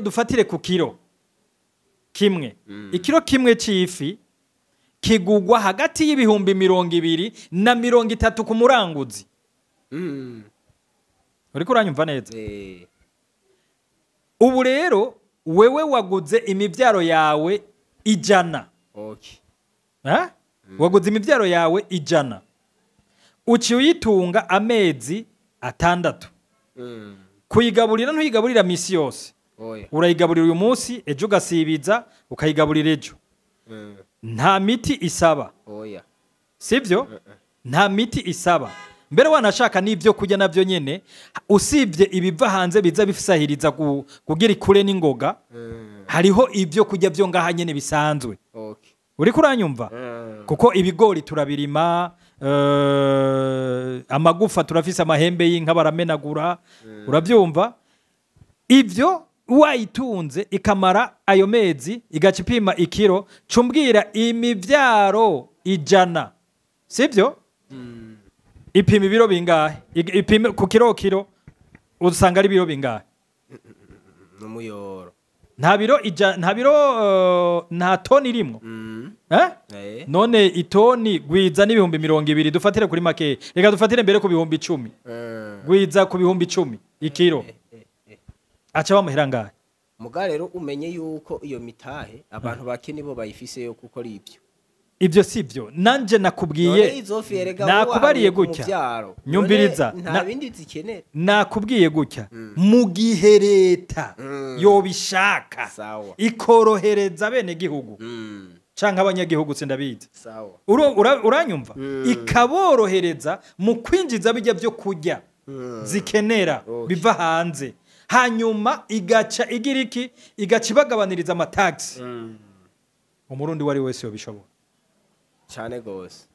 Dufatire ku kiro kimwe. Ikiro kimwe c'ifi kigugwa hagati y'ibihumbi 200 na 30 ku muranguzi. Uriko uranyumva neza? Ubu rero wewe waguze imivyaro yawe 100.
Okay.
Waguze imivyaro yawe 100. Uci uyitunga amezi 6. Kuyigaburira ntuyigaburira misi yose. Urayigaburira uyu munsi ejo ugasibiza ukayigaburira ejo. Nta miti isaba. Sivyo? Nta miti isaba. Mbere wanashaka n'ivyo kurya navyo nyene usibye ibiva hanze biza bifisahiriza kugira ikure n'ingoga. Hariho ivyo kurya vyo ngaha nyene bisanzwe.
Okay.
Uriko uranyumva? Kuko ibigori turabirima, amagufa turafise amahembe y'inka baramenagura. Uravyumva? Ivyo wayitunze ikamara ayo mezi igacipima ikiro cumbwira imivyaro 100. Sivyo? Ipima ibiro bingahe? Ipima ku kiro usanga ari ibiro bingahe?
Numuyoro.
Nta toni rimwe. None itoni gwiza n'ibihumbi 200 dufatire kuri make. Reka dufatire mbere ku bihumbi 10. Gwiza ku bihumbi 10 ikiro. Acha bamuhera ngahe?
Muga rero umenye yuko iyo mitahe abantu bakene bo bayifise yo kuko ari ibyo.
Ibyo sivyo nanje nakubwiye nakubariye gutya nyumviriza
nta bindi zikenera
nakubwiye gutya mu gihe leta yobishaka ikorohereza bene gihugu canke abanyagihugu sindabizi
sawa
uranyumva ikaborohereza mu kwinjiza bijya byo kurya zikenera biva hanze hanyuma igaca igira iki igaca ibagabaniriza amataxi umurundi wari wese yobishobora
cyane gose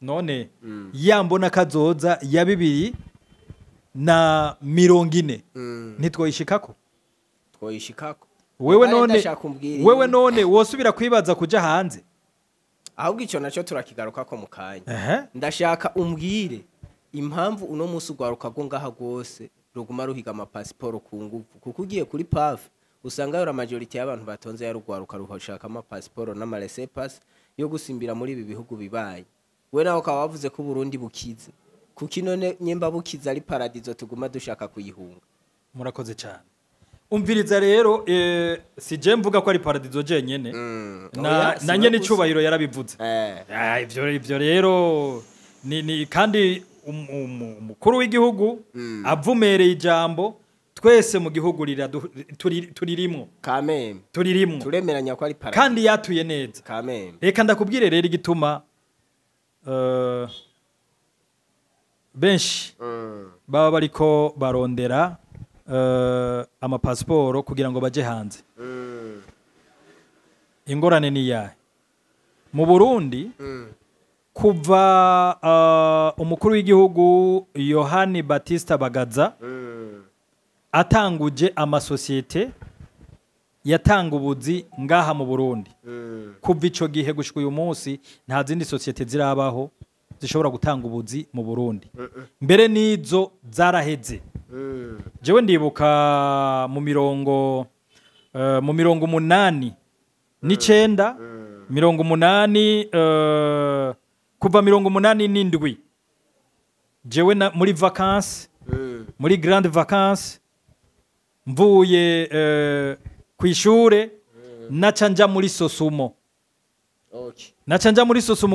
none yambona kazoza ya 2040 ntitwoyishikako
twoyishikako
wewe none wosubira kwibaza kuja hanze
ahubwo icyo nacyo turakigaruka ko mu kanya ndashaka umbwire impamvu uno munsi ugwaruka go ngaha gose ruguma ruhiga amapasiporo ku nguvu kuko ugiye kuri PAF usanga yora majority y'abantu batonze yarugwaruka ruhoshaka amapasiporo n'amalese pass yo gusimbira muri ibi bihugu bibaye we naho ka wavuze ko Burundi bukize kuko none nyemba bukize ari paradizo tuguma dushaka kuyihunga
murakoze cyane umviriza rero sije mvuga ko ari paradizo jenyene na nyene icubahiro yarabivuze ivyo rero ni kandi umukuru w'igihugu avumereye ijambo twese mu gihugu turirimwo
kameme
turirimwo
turemeranya ko ari paradizo
kandi yatuye neza
kameme
reka ndakubwire rero igituma benshi baba bariko barondera amapasiporo kugira ngo baje hanze ingorane ni yahe mu Burundi kuva umukuru w'igihugu Yohani Batista Bagaza atanguje amasosiyete yatanga ubuzi ngaha mu Burundi kuva ico gihe gushika uyu munsi nta zindi sosiyete zirabaho zishobora gutanga ubuzi mu Burundi mbere nizo zaraheze jewe ndibuka mu mirongo 89 kuva 87 jewe muri vacances muri grande vacances mvuye kwishure naca nja muri Sosumo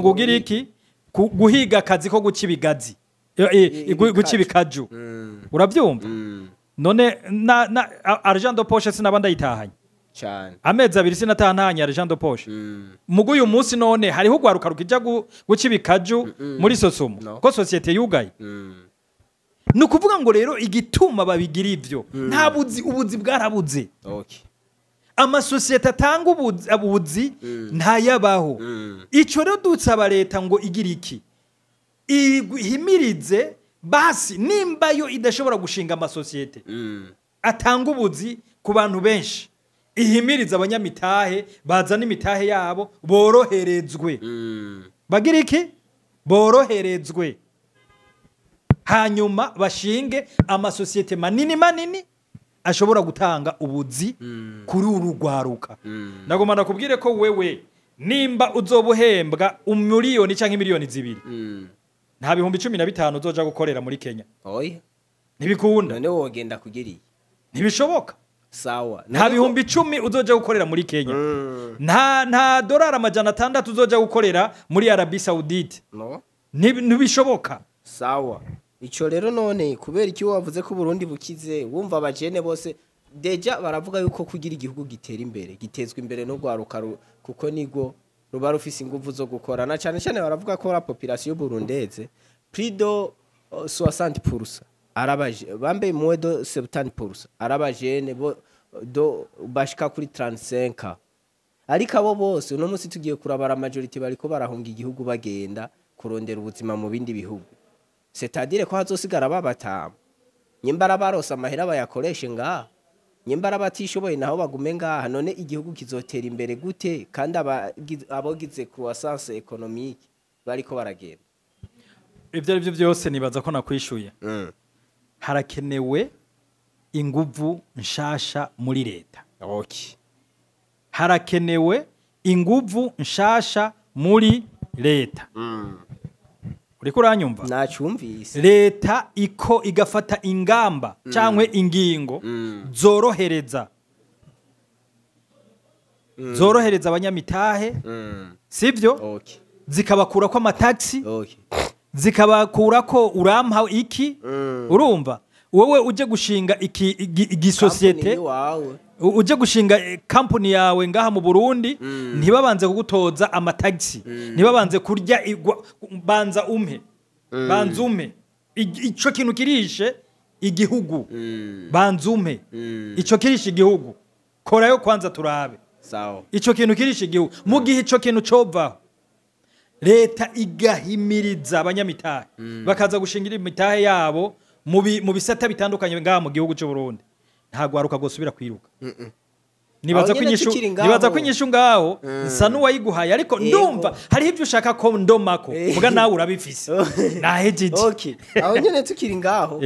kugira iki guhiga akazi ko guca ibigazi guca ibikaju uravyumva none argent de poche sinabanda yitahanye
cyane
amezi abiri sinatahanye argent de poche mugo uyu munsi none hariho gwaruka rukija guca ibikaju muri Sosumo ko societe yugaye nukuvuga ngo rero igituma babigira ivyo nta ubuzi bwarabuze amasosiyete atanga ubuzi ntayabaho ico rero dutsaba leta ngo igira iki ihimirize basi nimba yo idashobora gushinga amasosiyete atanga ubuzi ku bantu benshi ihimiriza abanyamitahe bazana imitahe yabo boroherezwe bagira iki boroherezwe hanyuma bashinge amasosiyete manini ashobora gutanga ubuzi kuri urugwaruka ndagomba nakubwire ko wewe nimba uzobuhembwa umiliyoni canke miliyoni 2 nta bihumbi 15 uzoja gukorera muri Kenya
oya
ntibikunda
none wogenda kugiriye
ntibishoboka
sawa
nta bihumbi 10 uzoja gukorera muri Kenya nta dollar amajana 6 uzoja gukorera muri Arabie Saoudite
no
ntibishoboka
sawa ico rero none kubera iki wavuze ko Burundi bukize wumva abajene bose deja baravuga yuko kugira igihugu gitera imbere gitezwe imbere no gwaruka kuko nigo ruba rufise ingufu zo gukora na cyane cyane baravuga ko la population burundeze prido 60% arabaje bambe mwedo 70% arabajene bo do bashika kuri 35 ariko abo bose uno munsi tugiye kurabara majority bariko barahunga igihugu bagenda kurondera ubuzima mu bindi bihugu c'est-à-dire ko hazosigara babatamu nyimbara barosa amahera bayakoreshe ngaha nyimbara batishoboye naho bagume ngaha none igihugu kizotera imbere gute kandi abogize croissance économique bariko baragenda
ivyo ari byo byose nibaza ko nakwishuye harakenewe inguvu nshasha muri leta harakenewe inguvu nshasha muri leta uriko uranyumva
nacyumvise
leta iko igafata ingamba cyangwe ingingo zorohereza abanyamitahe sivyo zikabakura ko amataxi zikabakura ko urampa iki urumva wowe uje gushinga igisosiyete uje gushinga company yawe ngaha mu Burundi ntibabanze kugutoza amatagisi ntibabanze kurya banza umpe banza umpe ico kintu kirishe igihugu banza umpe ico kirishe igihugu korayo kwanza turabe
sawa
ico kintu kirishe igihugu mu gihe ico kintu covaho leta igahimiriza abanyamitahe bakaza gushingira imitahe yabo mu bisata bitandukanye ngaha mu gihugu cy'u Burundi ntago waruka gosubira kwiruka nibaza ko inyishu ngaho nsa n'uwayiguhaye ariko ndumva hari ibyo ushaka ko ndomako vuga nawe urabifise nahejije
okay aho nyene tukiri ngaho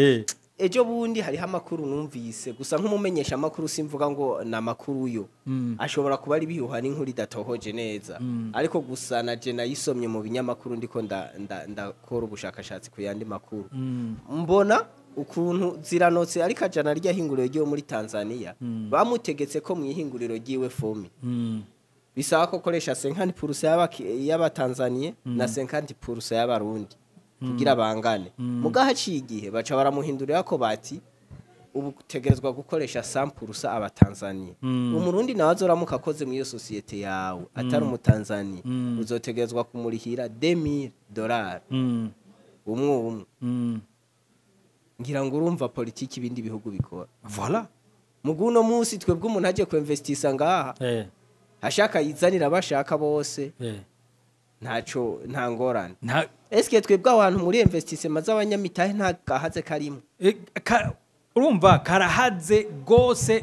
ejo bundi hari amakuru numvise gusa nk'umumenyesha amakuru simvuga ngo na makuru yo ashobora kuba ari bihuha n'inkuru idatohoje neza ariko gusa na je nayisomye mu binyamakuru ndiko ndakora ubushakashatsi ku yandi makuru mbona ukuntu ziranotse ariko ajana rya hinguriro ryo muri Tanzania bamutegetse ko mu ihinguriro ryiwe fomi bisaba ko koresha 50% y'aba Tanzania na 50% y'abarundi kugira bangane mugahaciye igihe baca baramuhindurira ko bati ubu kutegerezwa gukoresha 100% aba Tanzania umurundi nawe azoramuka akoze mu iyo societe yawe atari mu Tanzania uzotegerezwa kumurihira $2000 umwe ngira ngo urumva politiki ibindi bihugu bikora
voilà
muguno munsi twebwe umuntu aje ku investisa ngaha hashaka yizanira bashaka bose ntaco nta ngorane eske twebwe abantu muri investise maze abanyamitahe nta gahaze karimo
urumva karahaze gose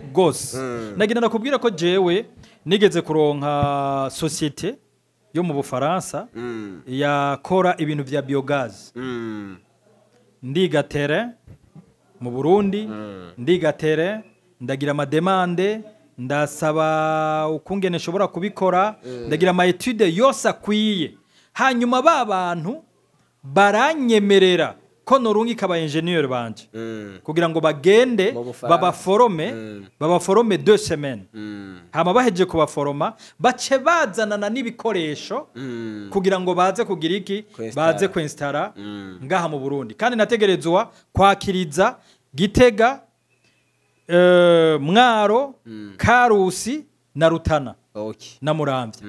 nagira nakubwira ko jewe nigeze kuronka societe yo mu Bufaransa yakora ibintu vya biogaz ndigatere mu Burundi ndigatere ndagira amademande ndasaba ukungene nshobora kubikora ndagira ama etude yose akwiye hanyuma babantu baranyemerera ko norungika aba engineer banje kugira ngo bagende babaforome 2 semaines hama baheje kubaforoma bace bazanana n'ibikoresho kugira ngo baze kugira iki baze kwinstara ngaha mu Burundi kandi nategerezwa kwakiriza Gitega Mwaro Karusi na Rutana na Muramvya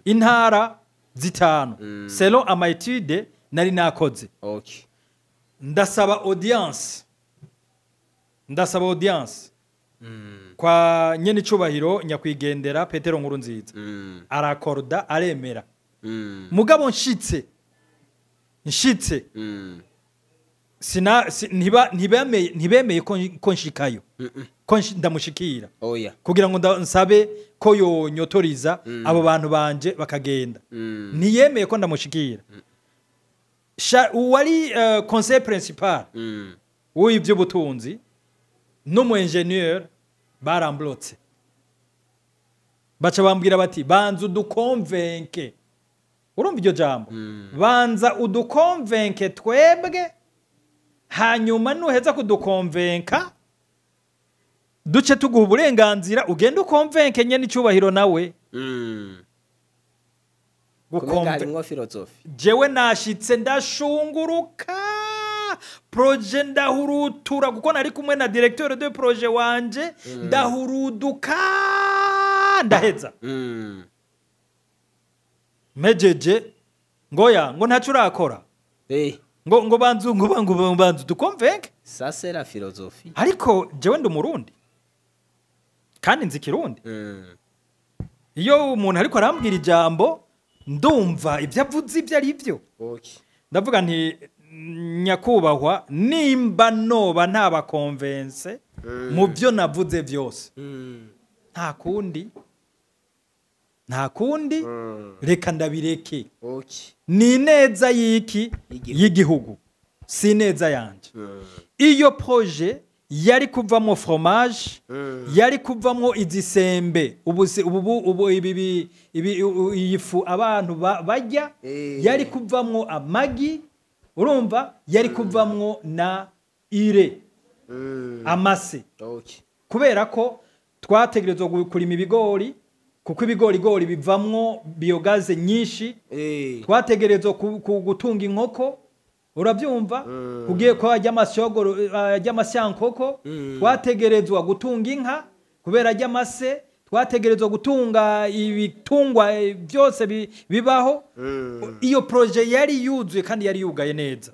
intara zitanu selon ama etude nari nakoze ndasaba audience kwa nyene cubahiro nyakwigendera Petero Nkurunziza arakorda aremera mugabo nshitse ntibemeye ko nshikayo ko ndamushikira kugira ngo nsabe ko yonyotoriza abo bantu banje bakagenda ntiyemeye ko ndamushikira uwari conseil principal w'ivyo butunzi n'umu ingénieur baramblotse baca bambwira bati banza udukonvenke urumva iryo jambo banza udukonvenke twebwe hanyuma nuheza kudukonvenka duce tuguha uburenganzira ugende ukonvenke nyene icubahiro nawe jewe nashitse ndashunguruka projet ndahurutura kuko nari kumwe na directeur de projet wanje ndahuruduka ndaheza mejeje ngoya ngo ntacu urakora ngo banzu tukonvenke
ça c'est la philosophie
ariko jewe ndi umurundi kandi nzi kirundi iyo umuntu ariko arambwira ijambo ndumva ibyo avuze ibyo ari byo ndavuga nti nyakubahwa nimba noba ntabakonvense mu byo navuze byose nta kundi reka ndabireke ni neza y'igihugu si neza yanje iyo projet yari kuvamo fromage yari kuvamo izisembe ubu ifu abantu bajya yari kuvamo amagi urumva yari kuvamo na ire amase kubera ko twategerezwa kurima ibigori kuko ibigori bivamwo biogaze nyinshi twategerezwa gutunga inkoko urabyumva kugiye ko ajya amasyankoko twategerezwa gutunga inka kubera ajya amase twategerezwa gutunga ibitungwa byose bibaho iyo projet yari yuzuye kandi yari yugaye neza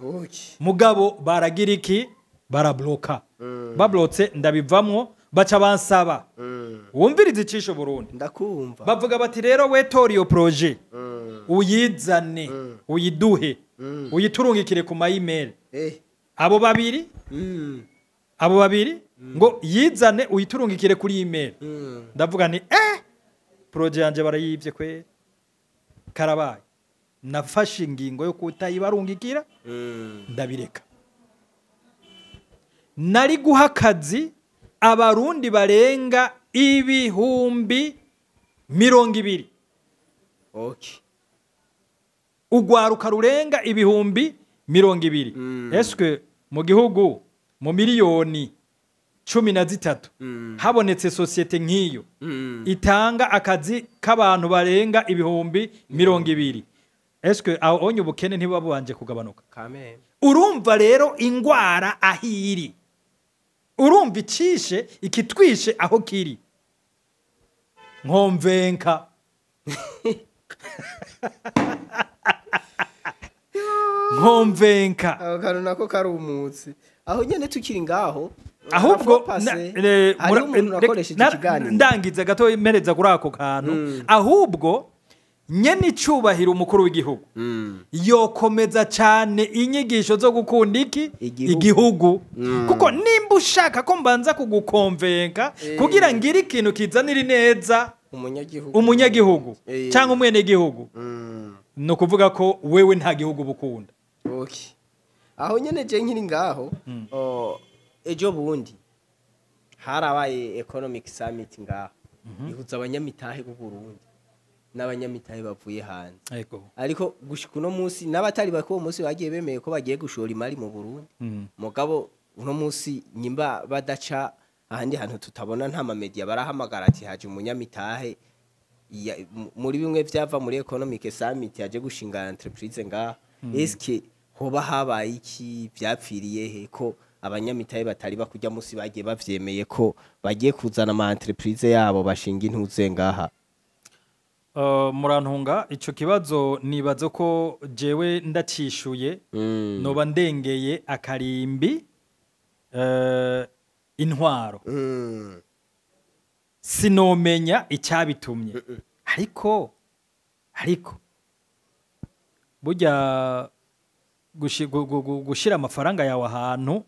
mugabo baragira iki barabloka bablotse ndabivamwo baca bansaba wumviriza icisho Burundi
ndakumva
bavuga bati rero we tori iyo projet uyizane uyiduhe uyiturungikire ku email abo babiri ngo yizane uyiturungikire kuri email ndavuga nti projet yanje barayivye kwe karabaye nafashe ingingo yo kutayibarungikira ndabireka nari guha akazi abarundi barenga 200,000 ugwaruka rurenga 200,000 eske mu gihugu mu miliyoni 13 habonetse societe nk'iyo itanga akazi k'abantu barenga 200,000 eske aho onye ubukene ntibabanje kugabanuka urumva rero ingwara ahiri urumva icishe ikitwishe aho kiri nkomvenka nkomvenka
aho kantu nako kari umutsi aho nyene tukiri ngaho
ahubwo
hari umuntu akoresheje ikiganiro
ndangiza gato imereza kuri ako kantu ahubwo nyene icubahiro umukuru w'igihugu yokomeza cyane inyigisho zo gukunda igihugu kuko nimba ushaka ko mbanza kugukonvenka kugira ngire ikintu kizanira neza umunyagihugu cyangwa umwene gihugu no kuvuga ko wewe nta gihugu bukunda
aho nyene je nkiri ngaho ejo bundi harabaye economic summit ngaho ihuza abanyamitahe b'u Burundi n'abanyamitahe bavuye hanze ariko gushika uno munsi n'abatari bako uwo munsi bagiye bemeye ko bagiye gushora imari mu Burundi mugabo uno munsi nyimba badaca ahandi hantu tutabona nta mamedia barahamagara ati haje umunyamitahe muri bimwe vyava muri economic summit yaje gushinga entreprise ngaho eske hoba habaye iki vyapfiriye he ko abanyamitahe batari bakujya munsi bagiye bavyemeye ko bagiye kuzana ama entreprise yabo bashinga intuze ngaha
murantunga ico kibazo nibazo ko jewe ndacishuye noba ndengeye akarimbi intwaro sinomenya icyabitumye ariko burya gushira amafaranga yawe ahantu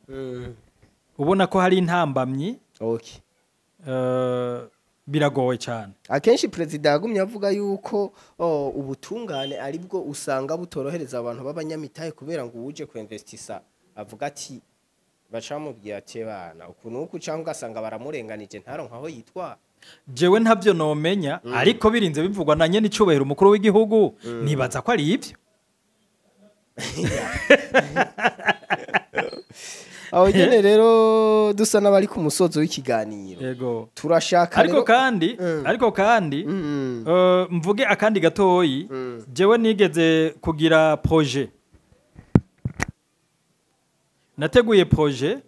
ubona ko hari intambamyi biragoye cyane
akenshi president yagumye avuga yuko ubutungane aribwo usanga butorohereza abantu b'abanyamitahe kubera ngo uje kwinvestisa avuga ati bacamubwiye ati bana ukuntu uko cyangwa ugasanga baramurenganije ntaronka aho yitwa
jewe ntabyo nomenya ariko birinze bivugwa na nyene icubahiro umukuru w'igihugu nibaza ko ari ivyo
aho nyene rero dusa n'abari ku musozo w'ikiganiro
yego
turashaka
ariko kandi mvuge akandi gatoyi jewe nigeze kugira projet nateguye projet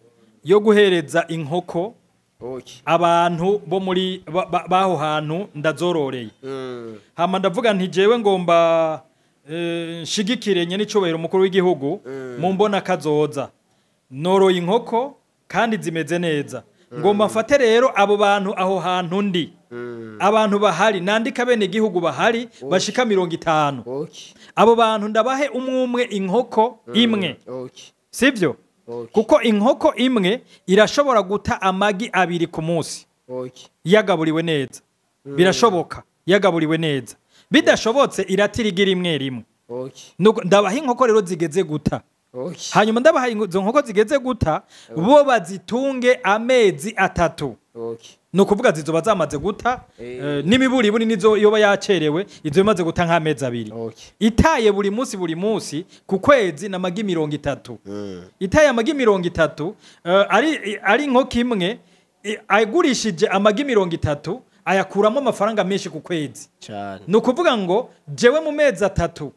yo guhereza inkoko abantu bo muri baho hantu ndazororeye hama ndavuga nti jewe ngomba nshigikire nyene icubahiro umukuru w'igihugu mu mbona kazoza noroye inkoko kandi zimeze neza ngomba mfate rero abo bantu aho hantu ndi abantu bahari nandika bene igihugu bahari bashika 50 abo bantu ndabahe umwe inkoko imwe sivyo kuko inkoko imwe irashobora guta amagi 2 ku munsi yagaburiwe neza birashoboka yagaburiwe neza bidashobotse iratirigira imwe rimwe ndabaha inkoko rero zigeze guta hanyuma ndabaha izo nkoko zigeze guta bo bazitunge amezi 3 no kuvuga zizoba zamaze guta n'imiburi buri nizo yoba yacerewe izo bimaze guta nk'amezi 2 itaye buri munsi ku kwezi na magi 30 itaye amagi 30 ari inkoko imwe ayigurishije amagi 30 ayakuramo amafaranga menshi ku kwezi no kuvuga ngo jewe mu mezi 3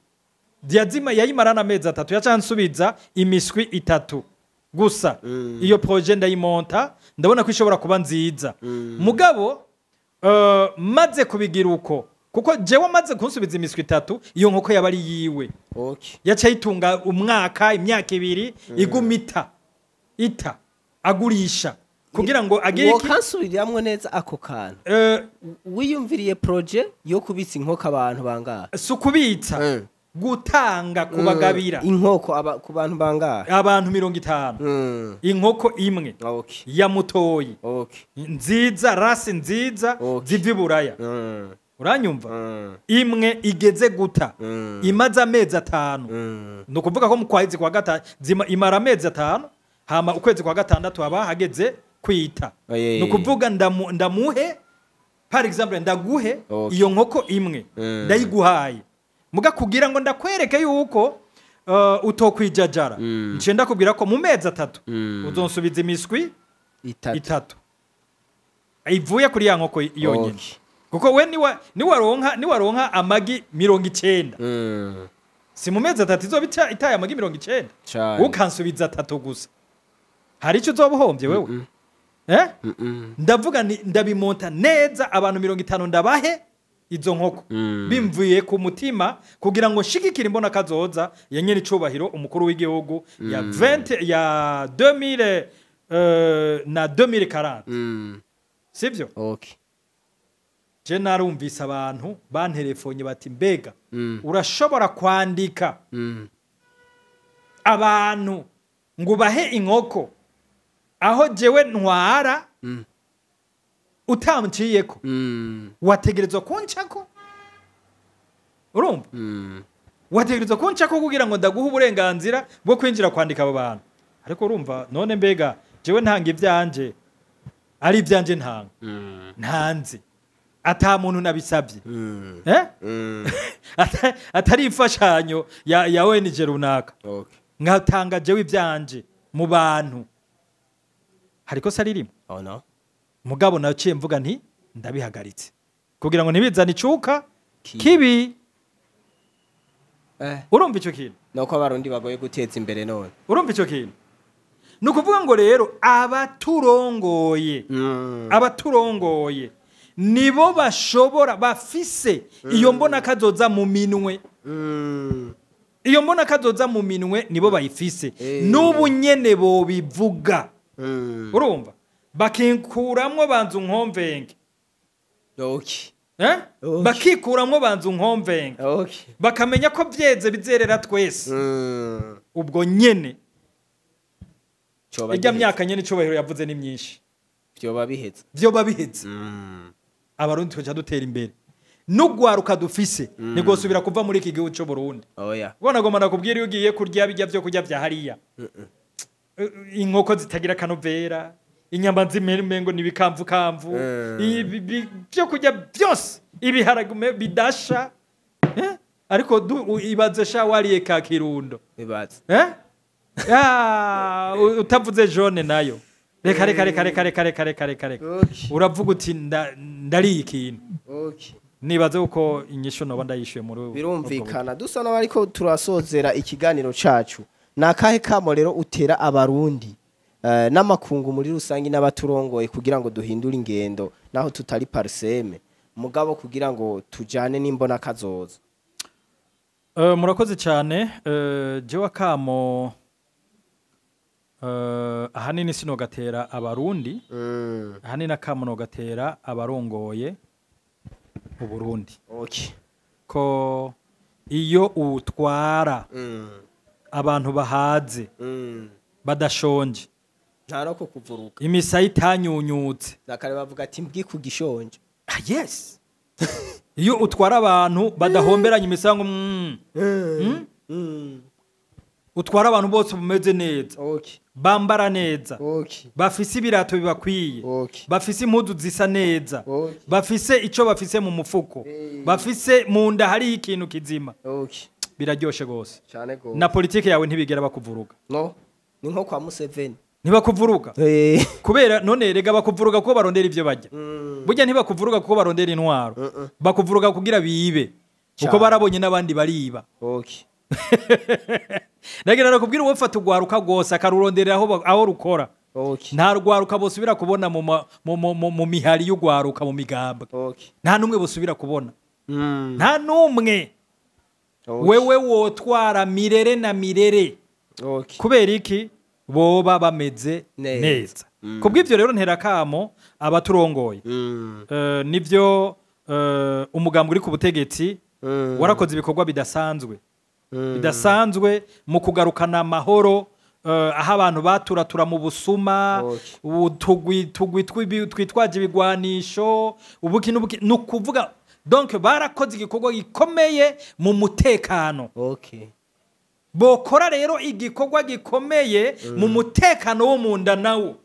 yayimara na mezi 3 yacansubiza imiswi 3 gusa iyo projet ndayimonta ndabona ko ishobora kuba nziza mugabo maze kubigira uko kuko jewe maze kunsubiza imiswi 3 iyo nkoko yabari yiwe yaca yitunga umwaka imyaka 2 igumita ita agurisha kugira ngo agire
iki kansubiriramwe neza ako kana wiyumviriye projet yo kubitsa inkoko abantu bangaha
sukubitsa gutanga kubagabira
inkoko ku bantu bangaha
abantu 50 inkoko imwe ya mutoyi nziza rasi nziza ziviburaya uranyumva imwe igeze guta imaze amezi 5 no kuvuga ko mu kwezi kwa gatanu imara amezi 5 hama ukwezi kwa gatandatu aba hageze kwita no kuvuga ndamuhe par exemple ndaguhe iyo nkoko imwe ndayiguhaye muga kugira ngo ndakwereke yuko utokwijajara nce ndakubwira ko mu mezi 3 uzonsubiza imiswi 3 ivuye kuri ya nkoko yonyine kuko we niwaronka amagi 90 si mu mezi 3 izoba itaye amagi 90 ukansubiza 3 gusa hari icyo uzobuhombye wewe ndavuga ndabimonta neza abantu 50 ndabahe izo nkoko bimvuye ku mutima kugira ngo shikikire imbona kazoza yenyene icubahiro umukuru w'igihugu ya 2000 na 2040 sivyo je narumvise abantu banterefonye bati mbega urashobora kwandika abantu ngo bahe inkoko aho jewe ntwara utamuciyeko wategerezwa kunchako urumva wategerezwa kunchako kugira ngo ndaguha uburenganzira bwo kwinjira kwandika abo bantu ariko urumva none mbega jewe ntanga ivyanje ari ivyanje ntanga ntanze ata muntu nabisabye atari imfashanyo ya ONG runaka ngatanga jewe ivyanje mu bantu hariko saririmo
no
mugabo naciye mvuga nti ndabihagaritse kugira ngo nibizane icuka kibi urumva ico kintu
nako abarundi bagoye guteza imbere none
urumva ico kintu nukuvuga ngo rero abaturongoye nibo bashobora bafise iyo mbona kazoza mu minwe iyo mbona kazoza mu minwe nibo bayifise n'ubu nyene bo bivuga urumva bakinkuramwo banzu nkomvenge bakikuramwo banzu nkomvenge bakamenya ko vyeze bizerera twese ubwo nyene ijya myaka nyene icubahiro yavuze ni myinshi vyoba biheze abarundi twaca dutera imbere n'ugwaruka dufise nigosubira kuva muri iki gihugu cyo Burundi ubona goma nakubwira iyo ugiye kurya bijya byo kurya vya hariya inkoko zitagira kanovera inyama z'imengo nibikamvu byo kurya byose ibiharagume bidasha ariko ibaze sha wariye ka kirundo
ibaze
utavuze jaune nayo reka uravuga uti ndari ikintu nibaze uko inyisho no bandayishuye muri
birumvikana dusa n'abariko turasozera ikiganiro cacu nakahe kamo rero utera abarundi n'amakungu muri rusangi n'abaturongoye kugira ngo duhindure ingendo naho tutari parseme mugabo kugira ngo tujane n'imbona kazoza
murakoze cyane jewe kamo ahanini sino gatera abarundi ahanini akamo no gatera abarongoye uburundi ko iyo utwara abantu bahaze badashonje
ntarako kuvuruka
imisayi itanyunyutse
nakare bavuga ati mbwi kugishonje
yes iyo utwara abantu badahomberanye imisango utwara abantu bose bumeze neza bambara neza bafise ibirato bibakwiye bafise impuzu zisa neza bafise ico bafise mu mufuko bafise mu nda hari ikintu kizima biraryoshe gose na politike yawe ntibigera bakuvuruga
no ni nko kwa Museveni
ntibakuvuruga kubera none rega bakuvuruga kuko barondera ivyo bajya burya ntibakuvuruga kuko barondera intwaro bakuvuruga kugira bibe uko barabonye n'abandi bariba nagira nakubwira uwo fata ugwaruka gose akaruronderera aho rukora nta rwaruka bosubira kubona mu mihari y'ugwaruka mu migambwe nta numwe bosubira kubona nta numwe wewe wotwara mirere na mirere kubera iki boba bameze neza kubw'ivyo rero ntera kamo abaturongoye nivyo umugambwe uri ku butegetsi warakoze ibikorwa bidasanzwe mu kugarukana amahoro aho abantu baturatura mu busuma twitwaje ibigwanisho ni ukuvuga donc barakoze igikorwa gikomeye mu mutekano bokora rero igikorwa gikomeye mu mutekano wo mu nda nawo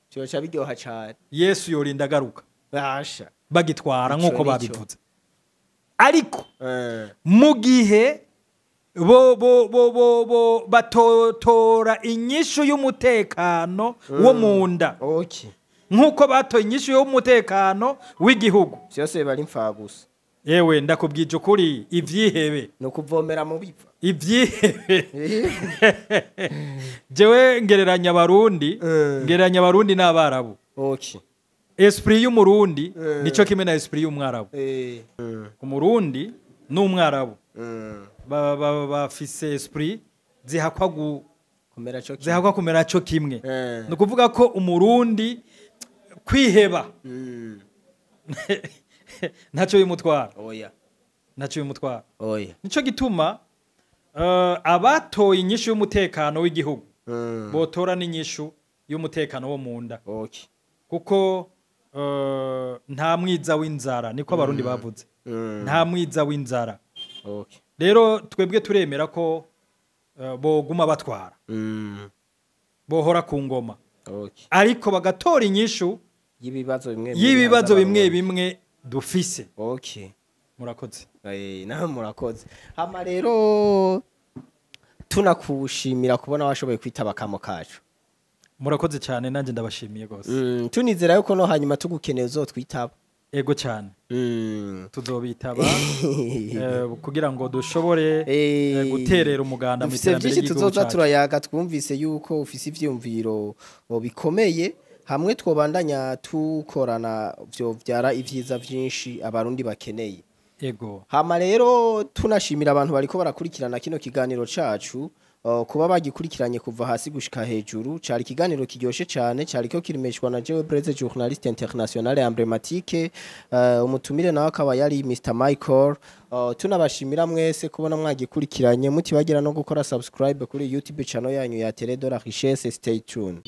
cyoca biryoha cyane
Yesu yorinda agaruka bagitwara nk'uko babivuze ariko mu gihe batotora inyishu y'umutekano wo mu nda nk'uko batoye inyishu y'umutekano w'igihugu
byose bari mfagusa
yewe ndakubwije ukuri ivyihebe
no kuvomera mu bipfa
ivyihebe jewe ngereranya abarundi n'abarabu esprit y'umurundi nico kimwe na esprit y'umwarabu umurundi n'umwarabu bafise esprit zihakwa kumera cyo kimwe no kuvuga ko umurundi kwiheba ntacyo bimutwara nico gituma abatoye inyishu y'umutekano w'igihugu botora n'inyishu y'umutekano wo mu nda kuko nta mwiza w'inzara niko abarundi bavuze nta mwiza w'inzara rero twebwe turemera ko boguma batwara bohora ku ngoma ariko bagatora inyishu y'ibibazo bimwe bimwe dufise murakoze
naho murakoze hama rero tunakushimira kubona washoboye kwitaba kamo kacu
murakoze cyane nanjye ndabashimiye gose
tunizera yuko no hanyuma tugukeneye uzotwitaba
ego cyane tuzobitaba kugira ngo dushobore guterera umuganda mu iterambere ry'igihugu
tuzoza turayaga twumvise yuko ufise ivyumviro bikomeye hamwe twobandanya tukorana byo byara ivyiza vyinshi abarundi bakeneye
ego
hama rero tunashimira abantu bariko barakurikirana kino kiganiro cacu kuba bagikurikiranye kuva hasi gushika hejuru cari kiganiro kiryoshe cyane cari ko kirimeshwa na jewe Blaise journaliste international emblématique umutumire nawe akaba yari Mr Michael tunabashimira mwese kubona mwagikurikiranye mutibagira no gukora subscribe kuri YouTube channel yanyu ya Télé de la Richesse. Stay tuned.